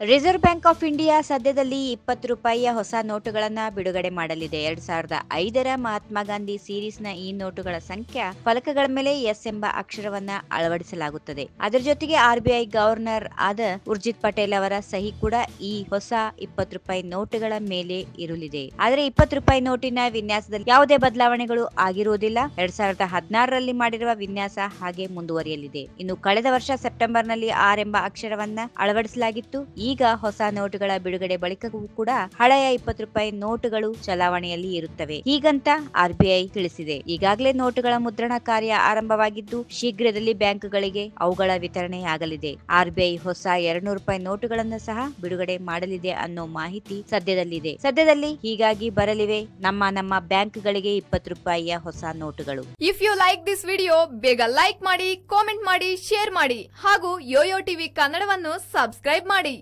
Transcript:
Reserve bank of India ಸದ್ಯದಲ್ಲಿ 20 ರೂಪಾಯಿಯ ಹೊಸ ನೋಟುಗಳನ್ನು ಬಿಡುಗಡೆ ಮಾಡಲಿದೆ. 2005ರ ಮಹಾತ್ಮ ಗಾಂಧಿ ಸೀರೀಸ್ನ ಈ ನೋಟುಗಳ ಸಂಖ್ಯಾ ಫಲಕಗಳ ಮೇಲೆ ಎಸ್ ಎಂಬ ಅಕ್ಷರವನ್ನ ಅಳವಡಿಸಲಾಗುತ್ತದೆ. ಅದರ ಜೊತೆಗೆ ಆರ್ಬಿಐ ಗವರ್ನರ್ ಆದ ಉರ್ಜಿತ್ ಪಟೇಲ್ ಅವರ ಸಹಿ ಕೂಡ ಈ ಹೊಸ 20 ರೂಪಾಯಿ ನೋಟುಗಳ ಮೇಲೆ ಇರಲಿದೆ. ಆದರೆ 20 ರೂಪಾಯಿ ನೋಟಿನ ವಿನ್ಯಾಸದಲ್ಲಿ ಯಾವುದೇ ಬದಲಾವಣೆಗಳು ಆಗಿರುವುದಿಲ್ಲ. 2016ರಲ್ಲಿ ಮಾಡಿರುವ ವಿನ್ಯಾಸ ಹಾಗೆ ಮುಂದುವರಿಯಲಿದೆ. ಇನ್ನು ಕಳೆದ ವರ್ಷ ಸೆಪ್ಟೆಂಬರ್ನಲ್ಲಿ ಆರ್ ಎಂಬ ಅಕ್ಷರವನ್ನ ಅಳವಡಿಸಲಾಗಿತ್ತು. ಈಗ ಹೊಸ ನೋಟುಗಳ ಬಿಡುಗಡೆ ಬಳಿಕವೂ ಕೂಡ ಹಳೆಯ 20 ರೂಪಾಯಿ ನೋಟುಗಳು ಚಲಾವಣೆಯಲ್ಲಿ ಇರುತ್ತವೆ ಹೀಗಂತ ಆರ್ಬಿಐ ತಿಳಿಸಿದೆ. ಈಗಾಗಲೇ ನೋಟುಗಳ ಮುದ್ರಣ ಕಾರ್ಯ ಆರಂಭವಾಗಿದ್ದು ಶೀಘ್ರದಲ್ಲಿ ಬ್ಯಾಂಕ್ಗಳಿಗೆ ಅವುಗಳ ವಿತರಣೆಯಾಗಲಿದೆ. ಆರ್ಬಿಐ ಹೊಸ 200 ರೂಪಾಯಿ ನೋಟುಗಳನ್ನು ಸಹ ಬಿಡುಗಡೆ ಮಾಡಲಿದೆ ಅನ್ನೋ ಮಾಹಿತಿ ಸದ್ಯದಲ್ಲಿ ಹೀಗಾಗಿ ಬರಲಿವೆ ನಮ್ಮ ಬ್ಯಾಂಕ್ಗಳಿಗೆ 20 ರೂಪಾಯಿಯ ಹೊಸ ನೋಟುಗಳು. If you like this video ಬೇಗ ಲೈಕ್ ಮಾಡಿ, ಕಾಮೆಂಟ್ ಮಾಡಿ, ಶೇರ್ ಮಾಡಿ ಹಾಗೂ ಯೋಯೋ ಟಿವಿ ಕನ್ನಡವನ್ನು ಸಬ್ಸ್ಕ್ರೈಬ್ ಮಾಡಿ.